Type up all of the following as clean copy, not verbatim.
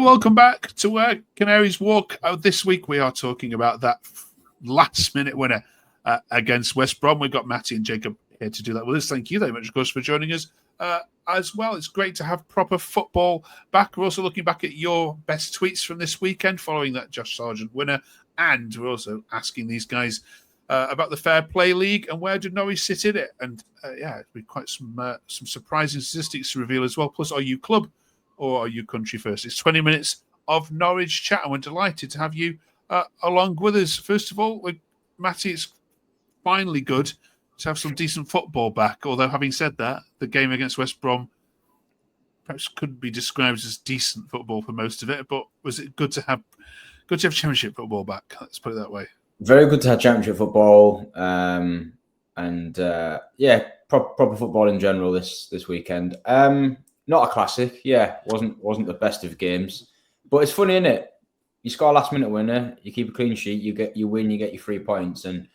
Welcome back to Canaries Walk. This week we are talking about that last-minute winner against West Brom. We've got Matty and Jacob here to do that with us. Thank you very much, of course, for joining us as well. It's great to have proper football back. We're also looking back at your best tweets from this weekend following that Josh Sargent winner, and we're also asking these guys about the Fair Play League and where did Norwich sit in it. And it'll be quite some surprising statistics to reveal as well. Plus, are you club or are you country first? It's 20 minutes of Norwich chat, and we're delighted to have you along with us. First of all, Matty, it's finally good to have some decent football back. Although, having said that, the game against West Brom perhaps couldn't be described as decent football for most of it. But was it good to have Championship football back? Let's put it that way. Very good to have Championship football, proper football in general this weekend. Not a classic, wasn't the best of games, but it's funny, isn't it? You score a last-minute winner, you keep a clean sheet, you win, you get your 3 points, and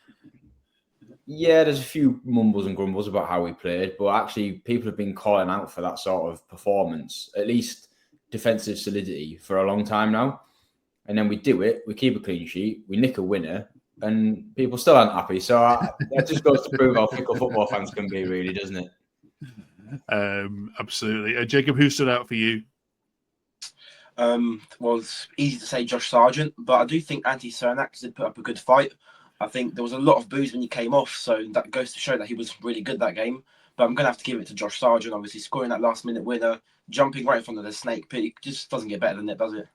there's a few mumbles and grumbles about how we played, but actually people have been calling out for that sort of performance, at least defensive solidity, for a long time now. And then we do it, we keep a clean sheet, we nick a winner, and people still aren't happy. So that just goes to prove how fickle football fans can be, really, doesn't it? Absolutely. Jacob, who stood out for you? Well, it's easy to say Josh Sargent, but I do think Andy Cernak did put up a good fight. I think there was a lot of boos when he came off, so that goes to show that he was really good that game. But I'm going to have to give it to Josh Sargent, obviously scoring that last-minute winner, jumping right in front of the snake pit. It just doesn't get better than it, does it?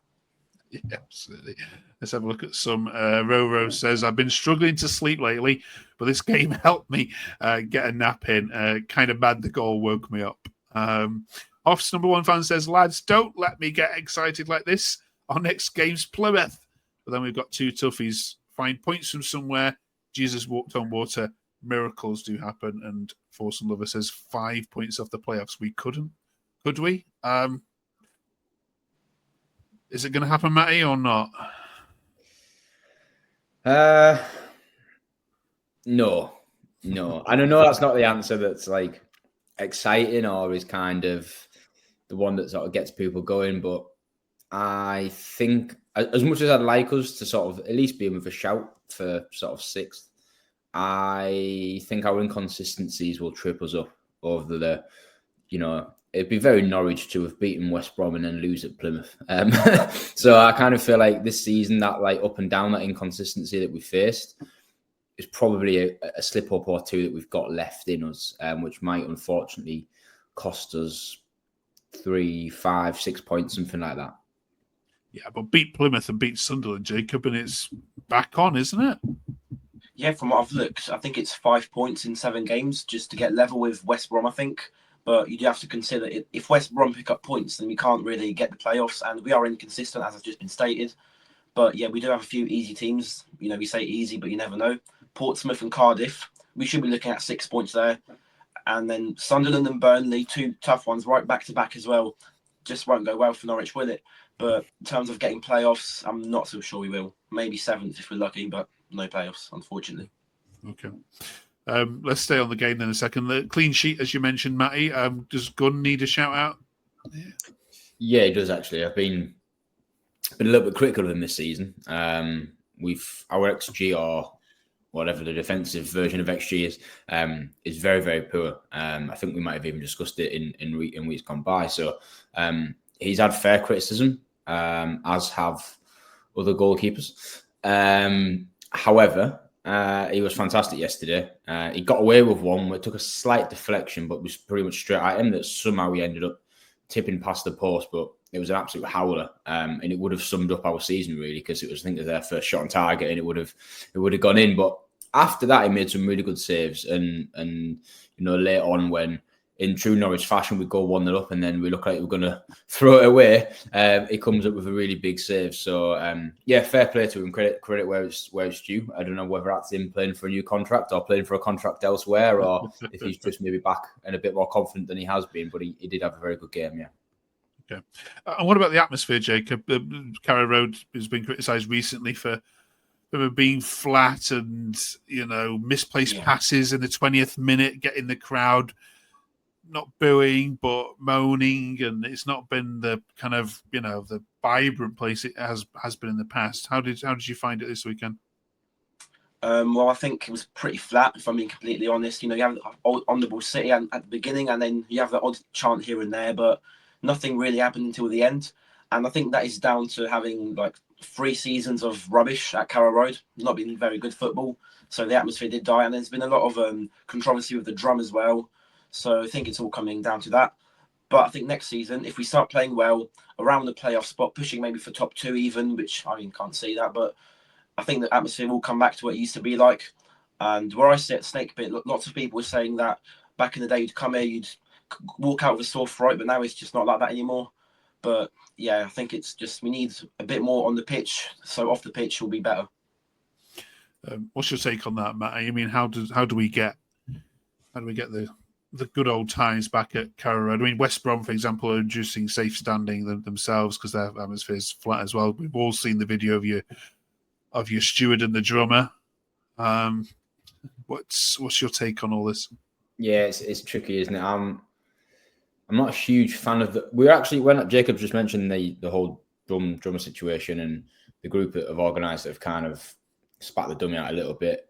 Yeah, absolutely. Let's have a look at some. Roro says, I've been struggling to sleep lately, but this game helped me get a nap in. Kind of mad the goal woke me up. Off's number one fan says, lads, don't let me get excited like this. Our next game's Plymouth. But then we've got two toughies. Find points from somewhere. Jesus walked on water. Miracles do happen. And Force and Lover says 5 points off the playoffs. We couldn't. Could we? Is it going to happen, Matty, or not? No. And I know that's not the answer that's like exciting or is kind of the one that sort of gets people going, but I think as much as I'd like us to sort of at least be in with a shout for sort of sixth, I think our inconsistencies will trip us up over the, it'd be very Norwich to have beaten West Brom and then lose at Plymouth. So I kind of feel like this season, that like up and down, that inconsistency that we faced is probably a slip up or two that we've got left in us, which might unfortunately cost us 3, 5, 6 points, something like that. Yeah, but beat Plymouth and beat Sunderland, Jacob, and it's back on, isn't it? Yeah, from what I've looked, I think it's 5 points in 7 games just to get level with West Brom, I think. But you do have to consider if West Brom pick up points, then we can't really get the playoffs, and we are inconsistent, as has just been stated. But yeah, we do have a few easy teams. We say easy, but you never know. Portsmouth and Cardiff, we should be looking at 6 points there. And then Sunderland and Burnley, 2 tough ones, right back to back as well. Just won't go well for Norwich, will it? But in terms of getting playoffs, I'm not so sure we will. Maybe 7th if we're lucky, but no playoffs, unfortunately. Okay. Let's stay on the game then a second. The clean sheet, as you mentioned, Matty. Does Gunn need a shout out? Yeah, he does actually. I've been a little bit critical of him this season. Our XG, or whatever the defensive version of XG is very, very poor. I think we might have even discussed it in weeks gone by. So he's had fair criticism, as have other goalkeepers. However, he was fantastic yesterday. He got away with one where it took a slight deflection, but was pretty much straight at him that somehow he ended up tipping past the post. But it was an absolute howler, and it would have summed up our season really, because it was, I think, their first shot on target, and it would have gone in. But after that, he made some really good saves, and later on, when in true Norwich fashion, we go 1-0 up and then we look like we're going to throw it away. He comes up with a really big save. So, fair play to him. Credit where it's due. I don't know whether that's him playing for a new contract or playing for a contract elsewhere, or if he's just maybe back and a bit more confident than he has been. But he did have a very good game, yeah. Okay. And what about the atmosphere, Jacob? Carrow Road has been criticised recently for being flat and, misplaced passes in the 20th minute, getting the crowd booing but moaning, and it's not been the kind of the vibrant place it has been in the past. How did you find it this weekend? Well, I think it was pretty flat, if I'm being completely honest. You have on the ball City at the beginning, and then you have the odd chant here and there, but nothing really happened until the end. And I think that is down to having like 3 seasons of rubbish at Carrow Road. Not been very good football, so the atmosphere did die. And there's been a lot of controversy with the drum as well. So I think it's all coming down to that. But I think next season, if we start playing well around the playoff spot, pushing maybe for top 2 even, which I mean can't see that, but I think the atmosphere will come back to what it used to be like. And where I sit, Snake Pit, lots of people were saying that back in the day, you'd come here, you'd walk out with a sore throat, but now it's just not like that anymore. But yeah, I think it's just we need a bit more on the pitch, so off the pitch will be better. What's your take on that, Matt? I mean, how do we get the good old times back at Carrow Road? I mean, West Brom, for example, are introducing safe standing themselves because their atmosphere is flat as well. We've all seen the video of your steward and the drummer. What's your take on all this? Yeah, it's tricky, isn't it? I'm not a huge fan of we're actually, when Jacob just mentioned the whole drummer situation, and the group of organisers have kind of spat the dummy out a little bit.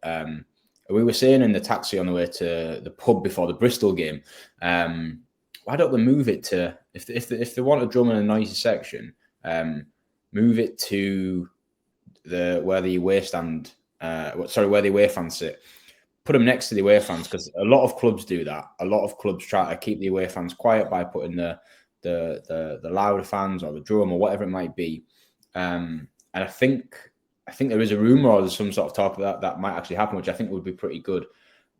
We were saying in the taxi on the way to the pub before the Bristol game, why don't they move it to, if they want a drum in a noisy section, move it to where the away fans sit. Put them next to the away fans, because a lot of clubs do that. A lot of clubs try to keep the away fans quiet by putting the louder fans or the drum or whatever it might be. And I think there is a rumor or there's some sort of talk that might actually happen, which I think would be pretty good.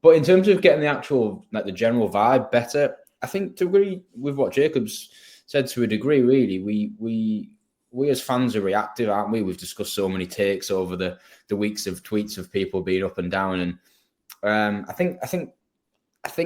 But in terms of getting the actual, like the general vibe better, I think to agree with what Jacob's said to a degree, really, we as fans are reactive, aren't we? We've discussed so many takes over the weeks of tweets of people being up and down, and I think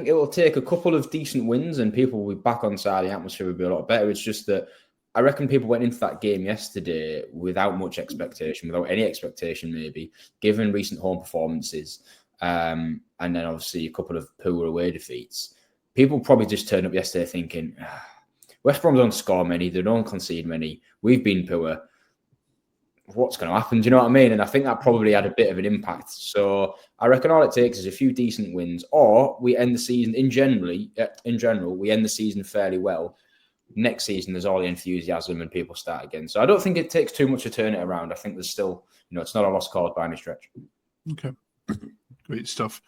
it will take a couple of decent wins and people will be back on side. The atmosphere will be a lot better. It's just that I reckon people went into that game yesterday without much expectation, without any expectation maybe, given recent home performances, and then obviously a couple of poor away defeats. People probably just turned up yesterday thinking, West Brom don't score many, they don't concede many, we've been poor. What's going to happen? Do you know what I mean? And I think that probably had a bit of an impact. So I reckon all it takes is a few decent wins, or we end the season in general, we end the season fairly well. Next season, there's all the enthusiasm and people start again. So I don't think it takes too much to turn it around. I think there's still, it's not a lost cause by any stretch. Okay. Great stuff.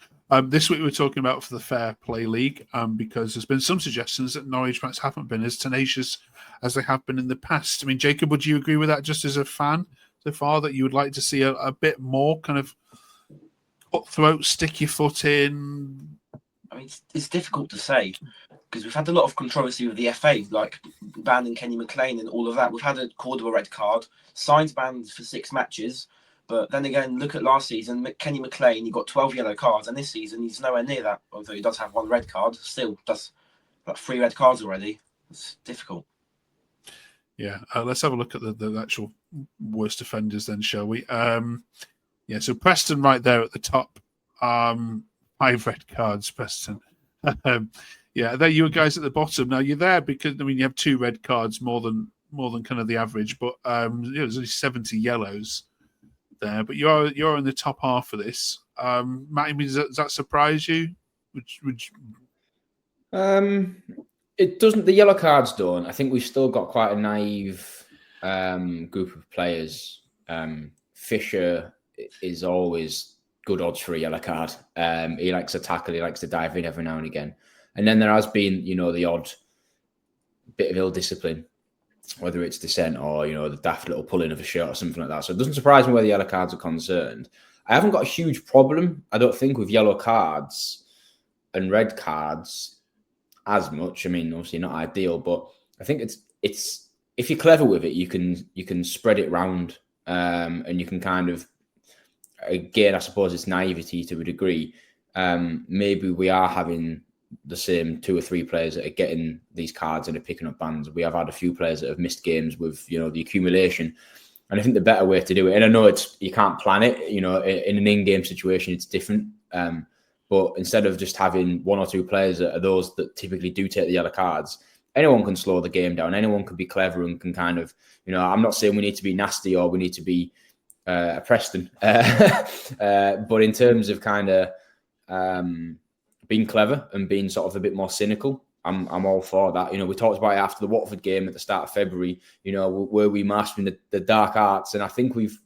This week we're talking about for the Fair Play League, because there's been some suggestions that Norwich fans haven't been as tenacious as they have been in the past. I mean, Jacob, would you agree with that just as a fan so far, that you would like to see a bit more kind of cutthroat, stick your foot in? I mean, it's difficult to say because we've had a lot of controversy with the FA, like banning Kenny McLean and all of that. We've had a Cordoba red card, Signs banned for 6 matches. But then again, look at last season, Kenny McLean, he got 12 yellow cards, and this season he's nowhere near that. Although he does have 1 red card, still does like 3 red cards already. It's difficult. Yeah, let's have a look at the actual worst offenders then, shall we? So Preston right there at the top. 5 red cards, Preston. There you guys at the bottom. Now you're there because you have 2 red cards more than kind of the average, but there's only 70 yellows there. But you're in the top half of this. Matty, does that surprise you? It doesn't. The yellow cards don't. I think we've still got quite a naive group of players. Fisher is always good odds for a yellow card. He likes to tackle. He likes to dive in every now and again. And then there has been, the odd bit of ill discipline, whether it's dissent or, the daft little pulling of a shirt or something like that. So it doesn't surprise me where the yellow cards are concerned. I haven't got a huge problem, I don't think, with yellow cards and red cards as much. I mean, obviously not ideal, but I think it's if you're clever with it, you can spread it round, and you can kind of, again, I suppose it's naivety to a degree. Maybe we are having the same 2 or 3 players that are getting these cards and are picking up bans. We have had a few players that have missed games with, the accumulation. And I think the better way to do it, and I know you can't plan it, in an in-game situation, it's different. But instead of just having one or two players that are those that typically do take the yellow cards, anyone can slow the game down. Anyone can be clever and can kind of, I'm not saying we need to be nasty or we need to be a Preston. But in terms of kind of being clever and being sort of a bit more cynical, I'm all for that. We talked about it after the Watford game at the start of February, where we mastering the dark arts. And I think we've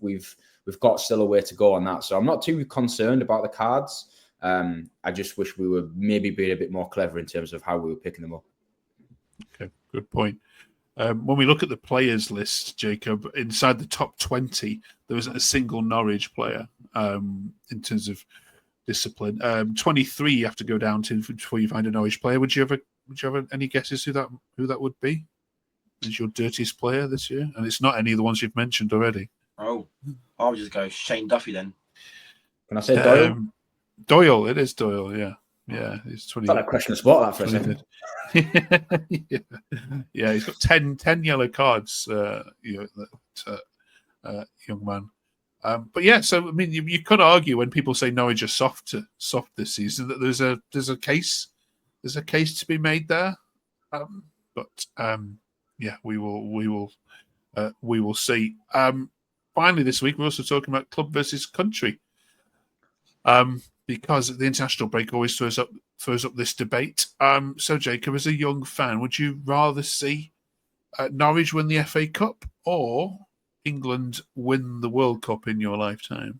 got still a way to go on that. So I'm not too concerned about the cards. I just wish we were maybe being a bit more clever in terms of how we were picking them up. Okay, good point. When we look at the players list, Jacob, inside the top 20, there isn't a single Norwich player in terms of discipline. 23 you have to go down to before you find a Norwich player. Would you have any guesses who that would be? Is your dirtiest player this year? And it's not any of the ones you've mentioned already. Oh, I'll just go Shane Duffy then. Can I say Doyle? Doyle, it is Doyle, yeah. Yeah, he's 20. Thought I'd question the spot that for a second. Yeah, he's got 10 yellow cards, young man. But yeah, so I mean, you could argue when people say Norwich are soft this season that there's a case to be made there. But yeah, we will see. Finally, this week we're also talking about club versus country, because the international break always throws up this debate. So, Jacob, as a young fan, would you rather see Norwich win the FA Cup or England win the World Cup in your lifetime?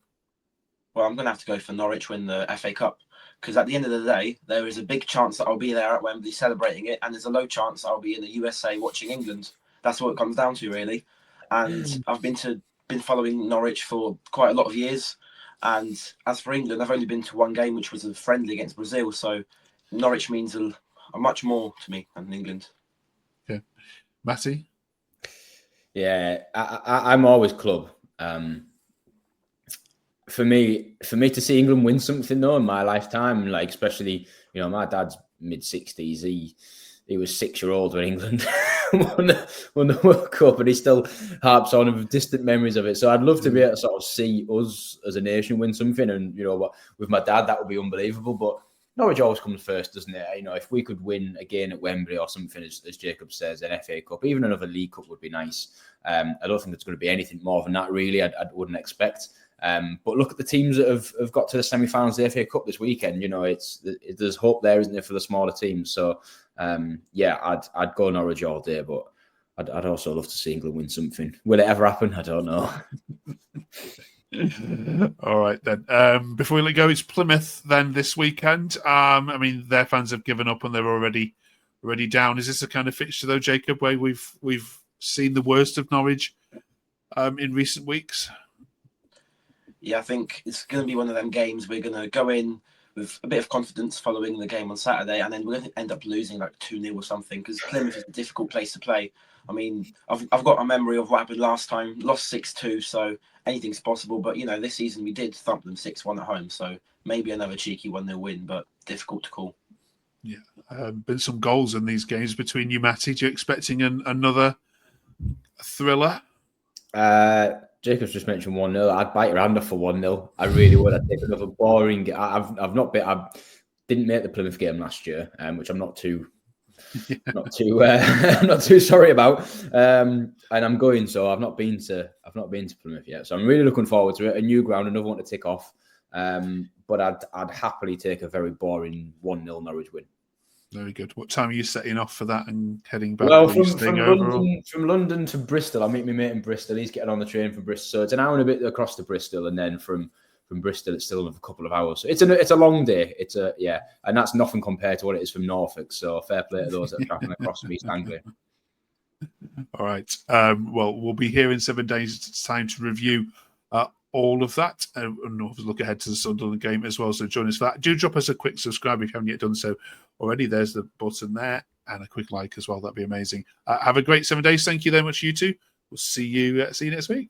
Well, I'm going to have to go for Norwich win the FA Cup, because at the end of the day, there is a big chance that I'll be there at Wembley celebrating it, and there's a low chance I'll be in the USA watching England. That's what it comes down to, really. And I've been following Norwich for quite a lot of years. And as for England, I've only been to one game, which was a friendly against Brazil. So Norwich means a much more to me than England. Okay. Matty? Yeah, I'm always club. For me to see England win something though in my lifetime, like especially, my dad's mid-60s. He was 6-year-old when England won the World Cup, and he still harps on with distant memories of it. So I'd love to be able to sort of see us as a nation win something. And, with my dad, that would be unbelievable. But Norwich always comes first, doesn't it? If we could win again at Wembley or something, as Jacob says, an FA Cup, even another League Cup would be nice. I don't think there's going to be anything more than that, really. I wouldn't expect. But look at the teams that have got to the semi-finals of the FA Cup this weekend. There's hope there, isn't there, for the smaller teams? So, yeah, I'd go Norwich all day, but I'd also love to see England win something. Will it ever happen? I don't know. All right, then. Before we let go, it's Plymouth then this weekend. I mean, their fans have given up and they're already down. Is this the kind of fixture, though, Jacob, where we've seen the worst of Norwich in recent weeks? Yeah, I think it's going to be one of them games we're going to go in with a bit of confidence following the game on Saturday, and then we're going to end up losing like 2-0 or something, because Plymouth is a difficult place to play. I mean, I've got a memory of what happened last time, lost 6-2, so anything's possible. But, this season we did thump them 6-1 at home, so maybe another cheeky 1-0 win, but difficult to call. Yeah, been some goals in these games between you, Matty. Do you expecting another thriller? Jacob's just mentioned 1-0. I'd bite your hand off for 1-0. I really would. I'd take another boring game. I didn't make the Plymouth game last year, which I'm not too sorry about. And I'm going, so I've not been to Plymouth yet. So I'm really looking forward to it. A new ground, another one to tick off. But I'd happily take a very boring 1-0 Norwich win. Very good. What time are you setting off for that and heading back? Well, from London to Bristol. I meet my mate in Bristol. He's getting on the train from Bristol. So it's an hour and a bit across to Bristol, and then from Bristol it's still a couple of hours. So it's a long day. And that's nothing compared to what it is from Norfolk. So fair play to those that are travelling across from East Anglia. All right. Well, we'll be here in 7 days' time to review all of that, and obviously look ahead to the Sunderland game as well. So join us for that. Do drop us a quick subscribe if you haven't yet done so already. There's the button there, and a quick like as well. That'd be amazing. Have a great 7 days. Thank you very much, you two. We'll see you next week.